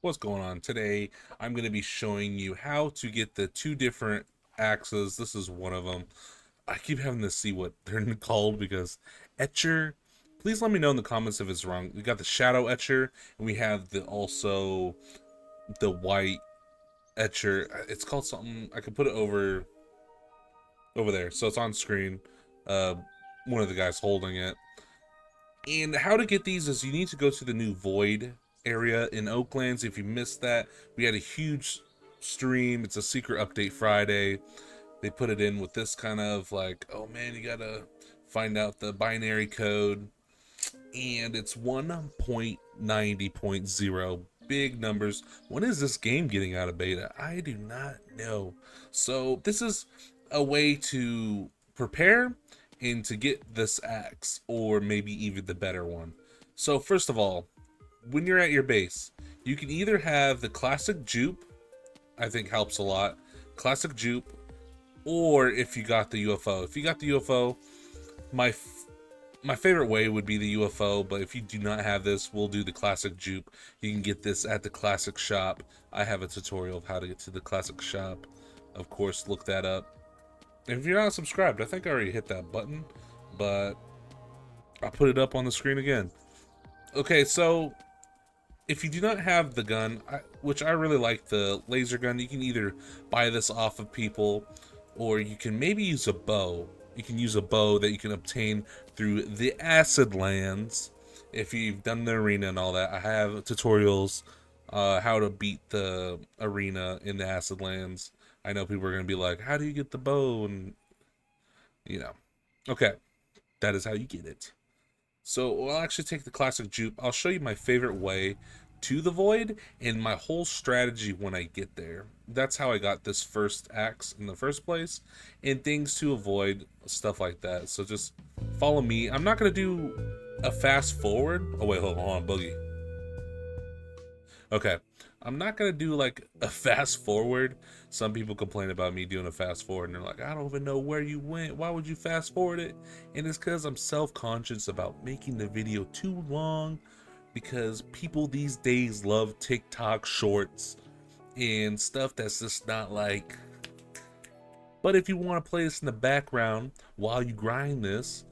what's going on? Today I'm going to be showing you how to get the two different axes. This is one of them. I keep having to see what they're called because Etcher, please let me know in the comments if it's wrong. We got the shadow Etcher and we have the also the white Etcher. It's called something. I can put it over there so it's on screen. uh One of the guys holding it. And how to get these is you need to go to the new void area in Oaklands. If you missed that, we had a huge stream. It's a secret update Friday. They put it in with this kind of like, oh man, you gotta find out the binary code. And it's 1.90.0. Big numbers. When is this game getting out of beta? I do not know. So this is a way to prepare and to get this axe, or maybe even the better one. So first of all, when you're at your base, you can either have the classic jupe, I think helps a lot, classic jupe, or if you got the UFO. If you got the UFO, my favorite way would be the UFO, but if you do not have this, we'll do the classic jupe. You can get this at the classic shop. I have a tutorial of how to get to the classic shop. Of course, look that up. And if you're not subscribed, I think I already hit that button, but I'll put it up on the screen again. Okay, so if you do not have the gun, which I really like the laser gun, you can either buy this off of people, or you can maybe use a bow. You can use a bow that you can obtain through the acid lands. If you've done the arena and all that, I have tutorials how to beat the arena in the acid lands. I know people are going to be like, how do you get the bow? And, you know. Okay, that is how you get it. So I'll actually take the classic jupe. I'll show you my favorite way to the void and my whole strategy when I get there. That's how I got this first axe in the first place, and things to avoid, stuff like that. So just follow me. I'm not going to do a fast forward. Oh wait, hold on, Boogie. Okay, I'm not gonna do like a fast forward. Some people complain about me doing a fast forward and they're like, I don't even know where you went, why would you fast forward it? And it's because I'm self-conscious about making the video too long, because people these days love TikTok shorts and stuff that's just not like. But if you want to play this in the background while you grind this,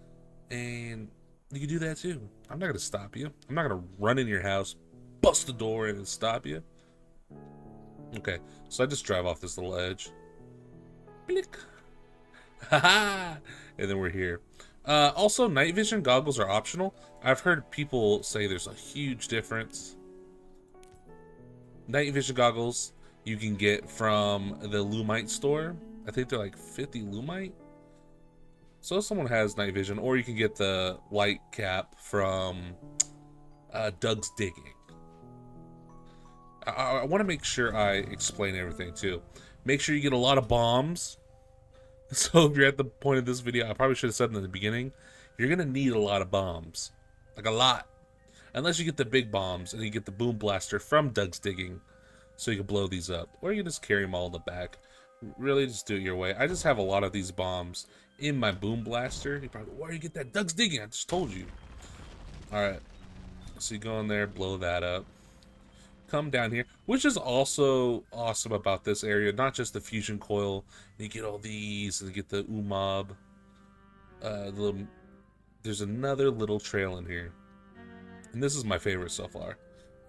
and you can do that too. I'm not gonna stop you. I'm not gonna run in your house, bust the door in and stop you. Okay, so I just drive off this little edge. Blick. Haha! And then we're here. Also, night vision goggles are optional. I've heard people say there's a huge difference. Night vision goggles you can get from the Lumite store. I think they're like 50 Lumite. So if someone has night vision, or you can get the light cap from Doug's Digging. I want to make sure I explain everything too. Make sure you get a lot of bombs. So if you're at the point of this video, I probably should have said in the beginning, you're gonna need a lot of bombs, like a lot. Unless you get the big bombs and you get the boom blaster from Doug's Digging, so you can blow these up, or you can just carry them all in the back. Really, just do it your way. I just have a lot of these bombs in my boom blaster. You probably, where do you get that? Doug's Digging. I just told you. All right, so you go in there, blow that up. Come down here, which is also awesome about this area, not just the fusion coil. You get all these, and you get the umob. There's another little trail in here, and this is my favorite so far.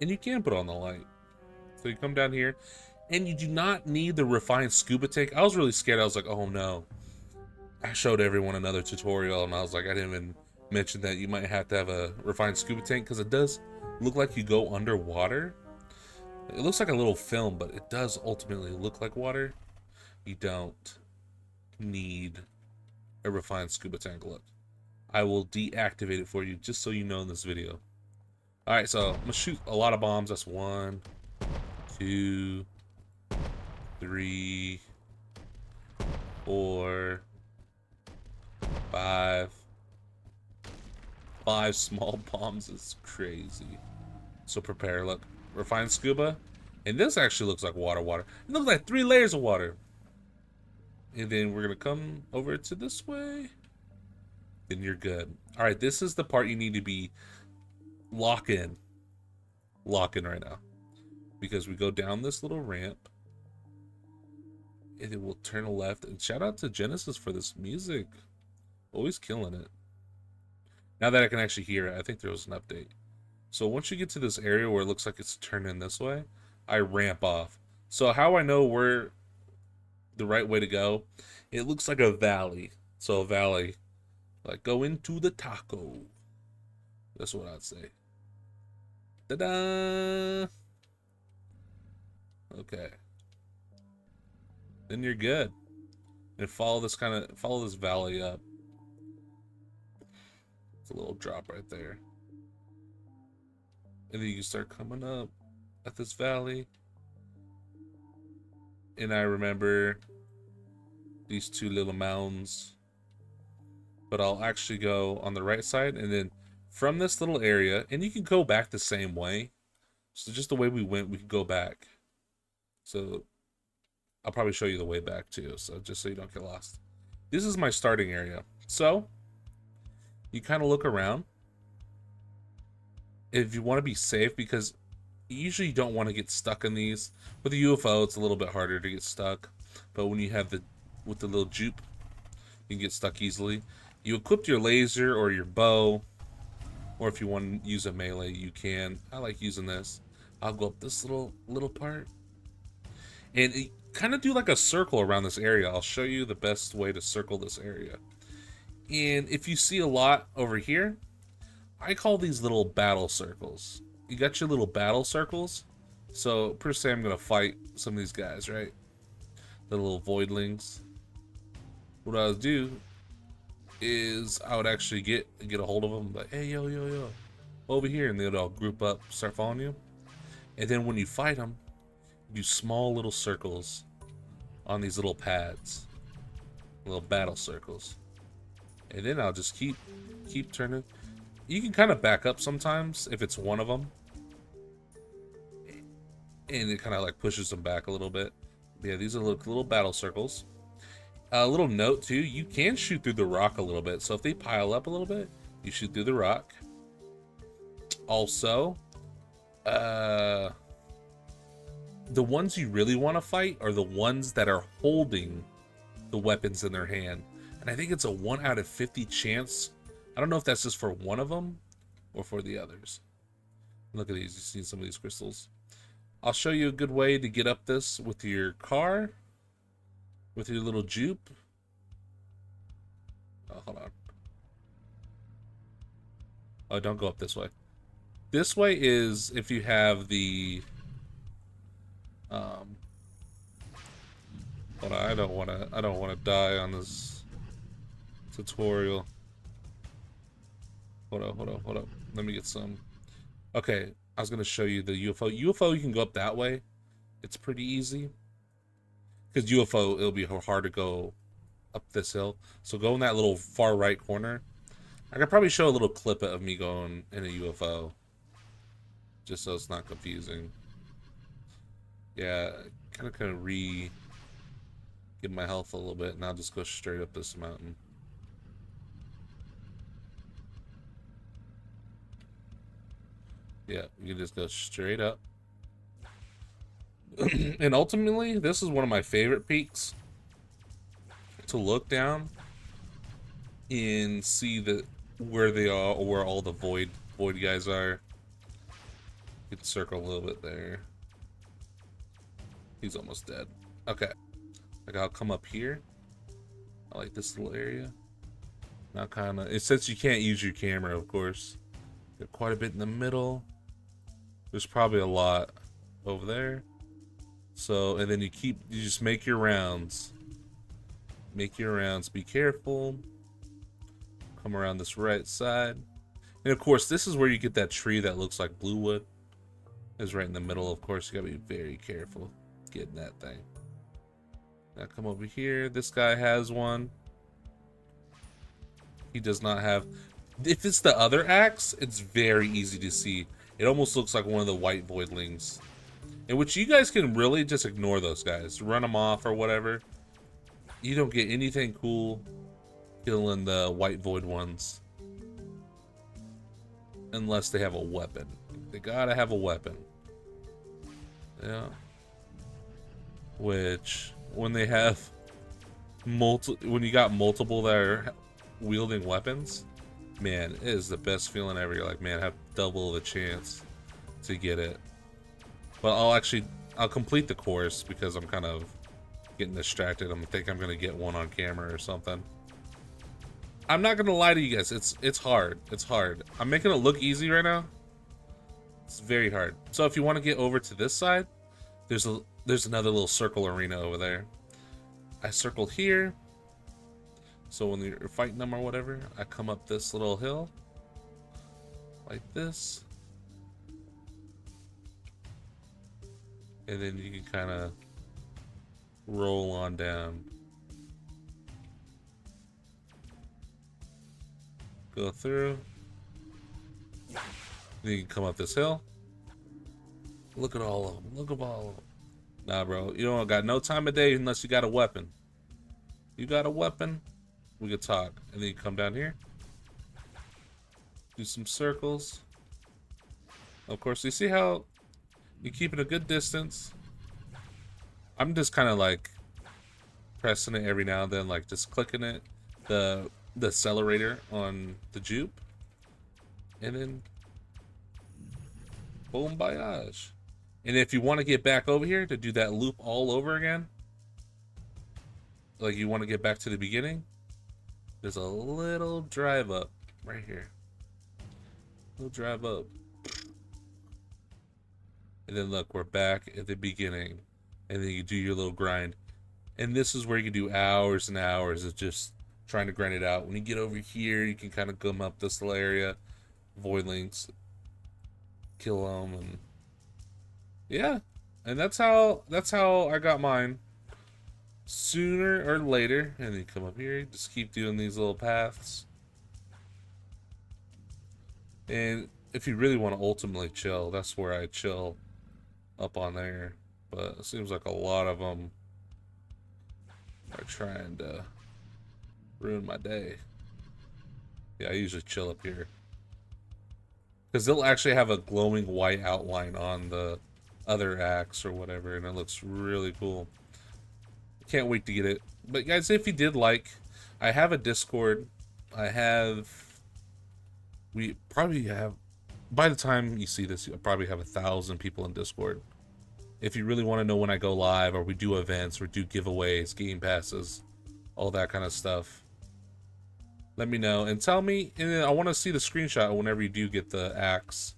And you can put on the light. So you come down here, and you do not need the refined scuba tank. I was really scared. I was like, oh no. I showed everyone another tutorial, and I was like, I didn't even mention that you might have to have a refined scuba tank, because it does look like you go underwater. It looks like a little film, but it does ultimately look like water. You don't need a refined scuba tank. Look, I will deactivate it for you just so you know in this video. Alright, so I'm gonna shoot a lot of bombs. That's 1, 2, 3, 4, 5. 5 small bombs is crazy. So prepare, look. Refined scuba, and this actually looks like water. It looks like 3 layers of water. And then we're gonna come over to this way. Then you're good. All right, this is the part you need to be lock in right now. because we go down this little ramp and then we'll turn left. And shout out to Genesis for this music. Always killing it. Now that I can actually hear it, I think there was an update. So once you get to this area where it looks like it's turning this way, I ramp off. So how I know where the right way to go, it looks like a valley. So a valley, like go into the taco. That's what I'd say. Ta-da! Okay. Then you're good. And follow this valley up. It's a little drop right there. And then you start coming up at this valley. And I remember these two little mounds. But I'll actually go on the right side, and then from this little area, and you can go back the same way. So just the way we went, we can go back. So I'll probably show you the way back too, so just so you don't get lost. This is my starting area. So you kind of look around. If you want to be safe, because you usually don't want to get stuck in these. With the UFO, it's a little bit harder to get stuck. But when you have with the little jupe, you can get stuck easily. You equip your laser or your bow, or if you want to use a melee, you can. I like using this. I'll go up this little part, and kind of do like a circle around this area. I'll show you the best way to circle this area. And if you see a lot over here, I call these little battle circles. You got your little battle circles. So per se, I'm gonna fight some of these guys, right? The little voidlings. What I would do is I would actually get a hold of them, like, hey, yo, over here, and they'd all group up, start following you. And then when you fight them, do small little circles on these little pads, little battle circles. And then I'll just keep turning. You can kind of back up sometimes if it's one of them, and it kind of like pushes them back a little bit. But yeah, these are little battle circles. A little note too, you can shoot through the rock a little bit. So if they pile up a little bit, you shoot through the rock. Also, the ones you really want to fight are the ones that are holding the weapons in their hand. And I think it's a 1 out of 50 chance. I don't know if that's just for one of them or for the others. Look at these. You see some of these crystals. I'll show you a good way to get up this with your car. With your little jupe. Oh, hold on. Oh, don't go up this way. This way is if you have the hold on, I don't wanna die on this tutorial. Hold up. Let me get some. Okay, I was gonna show you the UFO. UFO, you can go up that way. It's pretty easy. Because UFO, it'll be hard to go up this hill. So go in that little far right corner. I could probably show a little clip of me going in a UFO. Just so it's not confusing. Yeah, kind of get my health a little bit, and I'll just go straight up this mountain. Yeah, you can just go straight up. And ultimately, this is one of my favorite peaks to look down and see where they are, or where all the void guys are. You can circle a little bit there. He's almost dead. Okay, like I'll come up here. I like this little area. Now kind of, since you can't use your camera, of course. Got quite a bit in the middle. There's probably a lot over there. So, and then you just make your rounds. Make your rounds. Be careful. Come around this right side. And of course, this is where you get that tree that looks like blue wood. It's right in the middle. Of course, you gotta be very careful getting that thing. Now come over here. This guy has one. He does not have. If it's the other axe, it's very easy to see. It almost looks like one of the white voidlings. In which you guys can really just ignore those guys. Run them off or whatever. You don't get anything cool killing the white void ones. Unless they have a weapon. They gotta have a weapon. Yeah. Which, when they have when you got multiple that are wielding weapons, man, it is the best feeling ever. You're like, man, I have double the chance to get it. But I'll complete the course because I'm kind of getting distracted. I think I'm gonna get one on camera or something. I'm not gonna lie to you guys, it's hard. It's hard. I'm making it look easy right now. It's very hard. So if you want to get over to this side, there's another little circle arena over there. I circled here. So when you're fighting them or whatever, I come up this little hill like this. And then you can kind of roll on down. Go through. Then you can come up this hill. Look at all of them. Look at all of them. Nah, bro. You don't got no time of day unless you got a weapon. You got a weapon, we could talk. And then you come down here. Do some circles. Of course, you see how you keep it a good distance. I'm just kind of like pressing it every now and then, like just clicking it, the accelerator on the juke, and then boom, voyage. And if you want to get back over here to do that loop all over again, like you want to get back to the beginning, there's a little drive up right here. Little drive up. And then look, we're back at the beginning. And then you do your little grind. And this is where you can do hours and hours of just trying to grind it out. When you get over here, you can kind of come up this little area, void links, kill them, and yeah. And that's how I got mine. Sooner or later, and then come up here, just keep doing these little paths. And if you really want to ultimately chill, that's where I chill, up on there. But it seems like a lot of them are trying to ruin my day. Yeah, I usually chill up here, because they'll actually have a glowing white outline on the other axe or whatever, and it looks really cool. Can't wait to get it. But guys, if you did like, I have a Discord. We probably have, by the time you see this, you'll probably have 1,000 people in Discord. If you really want to know when I go live, or we do events, or do giveaways, game passes, all that kind of stuff, let me know and tell me. And then I want to see the screenshot whenever you do get the axe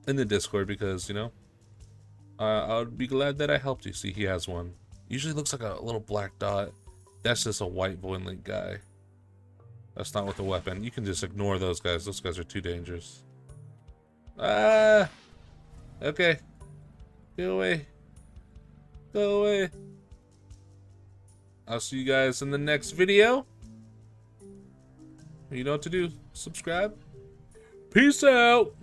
in the Discord, because, you know, I would be glad that I helped you. See, he has one. Usually looks like a little black dot. That's just a white void link guy. That's not with the weapon. You can just ignore those guys. Those guys are too dangerous. Ah! Okay. Go away. Go away. I'll see you guys in the next video. You know what to do. Subscribe. Peace out.